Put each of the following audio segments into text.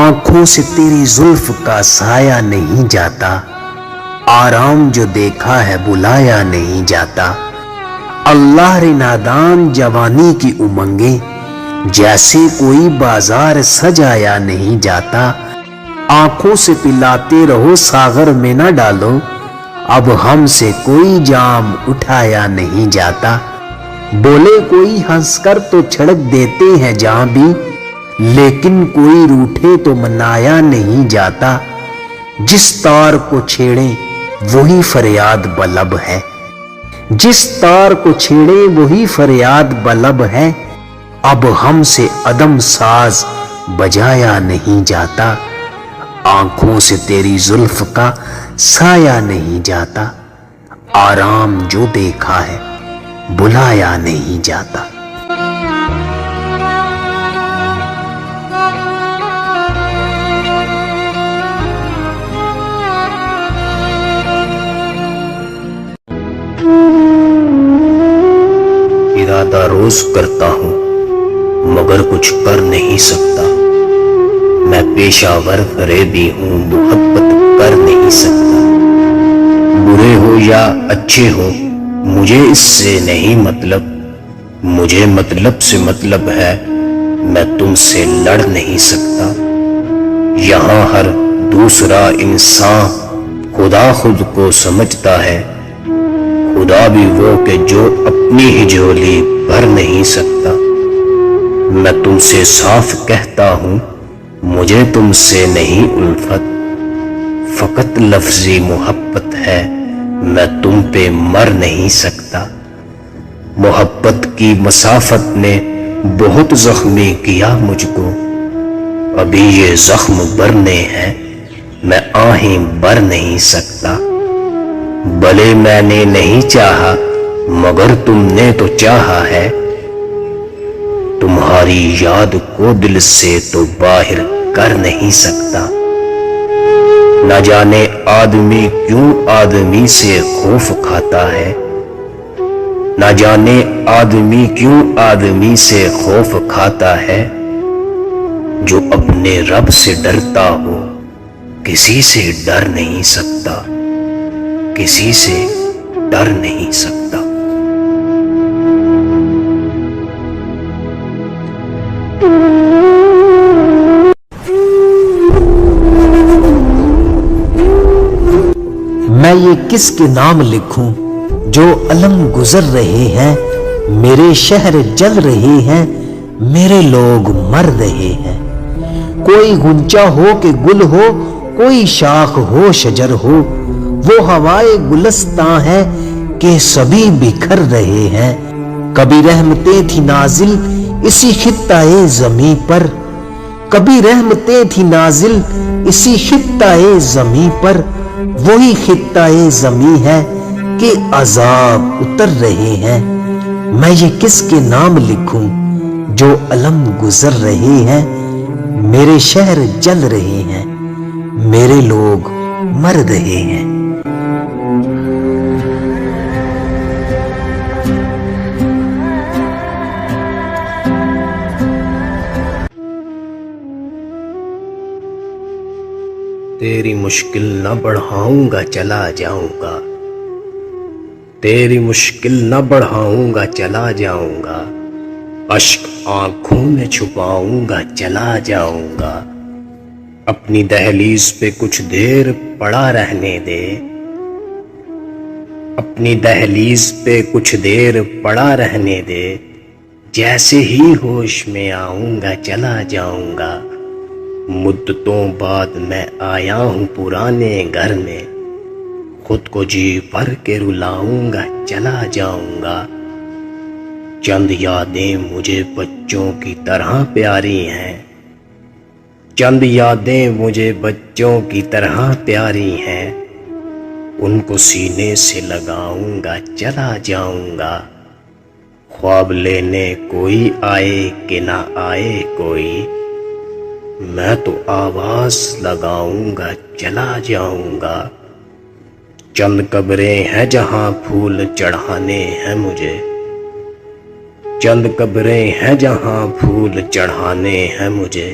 آنکھوں سے تیری زلف کا سایہ نہیں جاتا، آرام جو دیکھا ہے بلایا نہیں جاتا۔ اللہ رے نادان جوانی کی امنگیں، جیسے کوئی بازار سجایا نہیں جاتا۔ آنکھوں سے پلاتے رہو ساغر میں نہ ڈالو، اب ہم سے کوئی جام اٹھایا نہیں جاتا۔ بولے کوئی ہنس کر تو چھڑک دیتے ہیں جہاں بھی، لیکن کوئی روٹھے تو منایا نہیں جاتا۔ جس تار کو چھیڑے وہی فریاد بلب ہے، جس تار کو چھیڑے وہی فریاد بلب ہے۔ اب ہم سے عدم ساز بجایا نہیں جاتا، آنکھوں سے تیری زلف کا سایہ نہیں جاتا۔ آرام جو دیکھا ہے بلایا نہیں جاتا۔ ارادہ روز کرتا ہوں مگر کچھ کر نہیں سکتا، میں پیشہ ور فریبی ہوں محبت کر نہیں سکتا۔ برے ہو یا اچھے ہو مجھے اس سے نہیں مطلب، مجھے مطلب سے مطلب ہے، میں تم سے لڑ نہیں سکتا۔ یہاں ہر دوسرا انسان خدا خود کو سمجھتا ہے، خدا بھی وہ کہ جو اپنی ہی جھولی بھر نہیں سکتا۔ میں تم سے صاف کہتا ہوں مجھے تم سے نہیں الفت، فقط لفظی محبت ہے، میں تم پہ مر نہیں سکتا۔ محبت کی مسافت نے بہت زخمی کیا مجھ کو، ابھی یہ زخم بھرنے ہیں، میں آہیں بھر نہیں سکتا۔ بھلے میں نے نہیں چاہا مگر تم نے تو چاہا ہے، تمہاری یاد کو دل سے تو باہر کر نہیں سکتا۔ نہ جانے آدمی کیوں آدمی سے خوف کھاتا ہے، نہ جانے آدمی کیوں آدمی سے خوف کھاتا ہے۔ جو اپنے رب سے ڈرتا ہو کسی سے ڈر نہیں سکتا، کسی سے ڈر نہیں سکتا۔ میں یہ کس کے نام لکھوں جو علم گزر رہے ہیں، میرے شہر جل رہے ہیں، میرے لوگ مر رہے ہیں۔ کوئی غنچہ ہو کہ گل ہو، کوئی شاخ ہو شجر ہو، وہ ہوائے گلستاں ہے کہ سبھی بکھر رہے ہیں۔ کبھی رحمتیں تھی نازل اسی خطۂ زمیں پر، کبھی رحمتیں تھی نازل اسی خطۂ زمیں پر، وہی خطۂ زمیں ہے کہ عذاب اتر رہے ہیں۔ میں یہ کس کے نام لکھوں جو علم گزر رہے ہیں، میرے شہر جل رہے ہیں، میرے لوگ مر رہے ہیں۔ تیری مشکل نہ بڑھاؤں گا چلا جاؤں گا، تیری مشکل نہ بڑھاؤں گا چلا جاؤں گا، اشک آنکھوں میں چھپاؤں گا چلا جاؤں گا۔ اپنی دہلیز پہ کچھ دیر پڑا رہنے دے، اپنی دہلیز پہ کچھ دیر پڑا رہنے دے، جیسے ہی ہوش میں آؤں گا چلا جاؤں گا۔ مدتوں بعد میں آیا ہوں پرانے گھر میں، خود کو جی بھر کے رلاؤں گا چلا جاؤں گا۔ چند یادیں مجھے بچوں کی طرح پیاری ہیں، چند یادیں مجھے بچوں کی طرح پیاری ہیں، ان کو سینے سے لگاؤں گا چلا جاؤں گا۔ خواب لینے کوئی آئے کہ نہ آئے کوئی، میں تو آواز لگاؤں گا چلا جاؤں گا۔ چند قبریں ہیں جہاں پھول چڑھانے ہیں مجھے، چند قبریں ہیں جہاں پھول چڑھانے ہیں مجھے،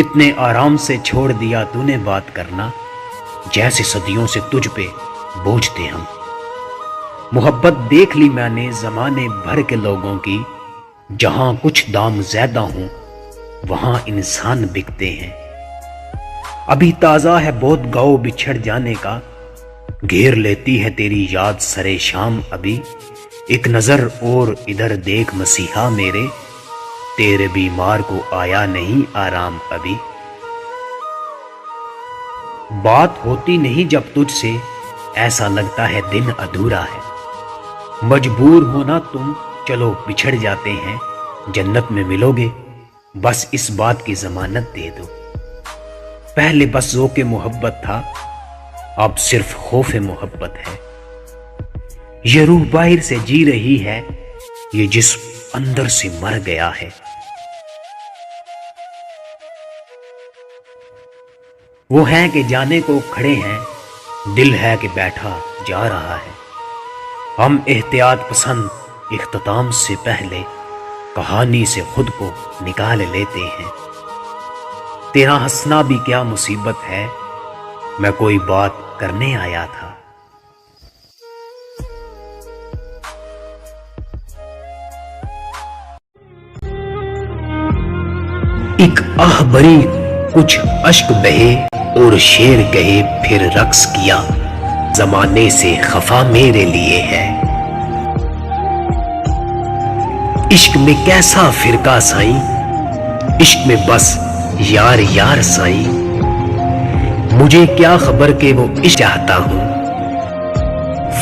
کتنے آرام سے چھوڑ دیا تو نے بات کرنا، جیسے صدیوں سے تجھ پہ بوجھ تھے ہم۔ محبت دیکھ لی میں نے زمانے بھر کے لوگوں کی، جہاں کچھ دام زیادہ ہوں وہاں انسان بکتے ہیں۔ ابھی تازہ ہے بہت گاؤ بچھڑ جانے کا، گھیر لیتی ہے تیری یاد سرے شام ابھی۔ ایک نظر اور ادھر دیکھ مسیحا میرے، تیرے بیمار کو آیا نہیں آرام ابھی۔ بات ہوتی نہیں جب تجھ سے، ایسا لگتا ہے دن ادھورا ہے۔ مجبور ہونا تم چلو بچھڑ جاتے ہیں، جنت میں ملو گے بس اس بات کی ضمانت دے دو۔ پہلے بس ذوق محبت تھا، اب صرف خوف محبت ہے۔ یہ روح باہر سے جی رہی ہے، یہ جسم اندر سے مر گیا ہے۔ وہ ہیں کہ جانے کو کھڑے ہیں، دل ہے کہ بیٹھا جا رہا ہے۔ ہم احتیاط پسند اختتام سے پہلے کہانی سے خود کو نکال لیتے ہیں۔ تیرا ہنسنا بھی کیا مصیبت ہے، میں کوئی بات کرنے آیا تھا۔ ایک آہ بری کچھ اشک بہے اور شیر کہے پھر رقص کیا، زمانے سے خفا میرے لیے ہے۔ عشق میں کیسا فرقہ سائیں، عشق میں بس یار یار سائیں۔ مجھے کیا خبر کہ وہ عشق چاہتا ہوں،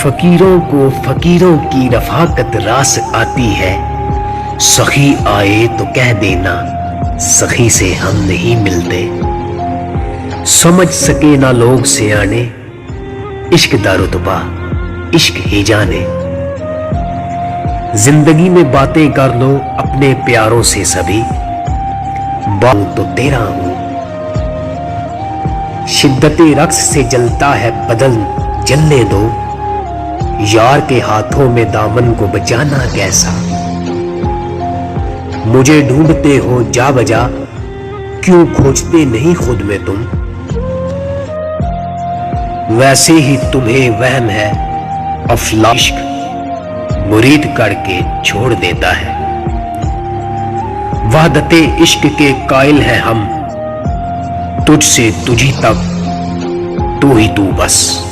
فقیروں کو فقیروں کی رفاقت راس آتی ہے۔ سخی آئے تو کہہ دینا سخی سے ہم نہیں ملتے، سمجھ سکے نہ لوگ سیانے، عشق دا رتبہ عشق ہی جانے۔ زندگی میں باتیں کر لو اپنے پیاروں سے سبھی، باؤں تو تیرا ہوں۔ شدت رقص سے جلتا ہے بدن جلنے دو، یار کے ہاتھوں میں دامن کو بچانا کیسا۔ مجھے ڈھونڈتے ہو جا بجا، کیوں کھوجتے نہیں خود میں تم؟ ویسے ہی تمہیں وہم ہے افلاک، مرید کر کے چھوڑ دیتا ہے۔ وحدت عشق کے قائل ہیں ہم، تجھ سے تجھی تک تو ہی تو بس۔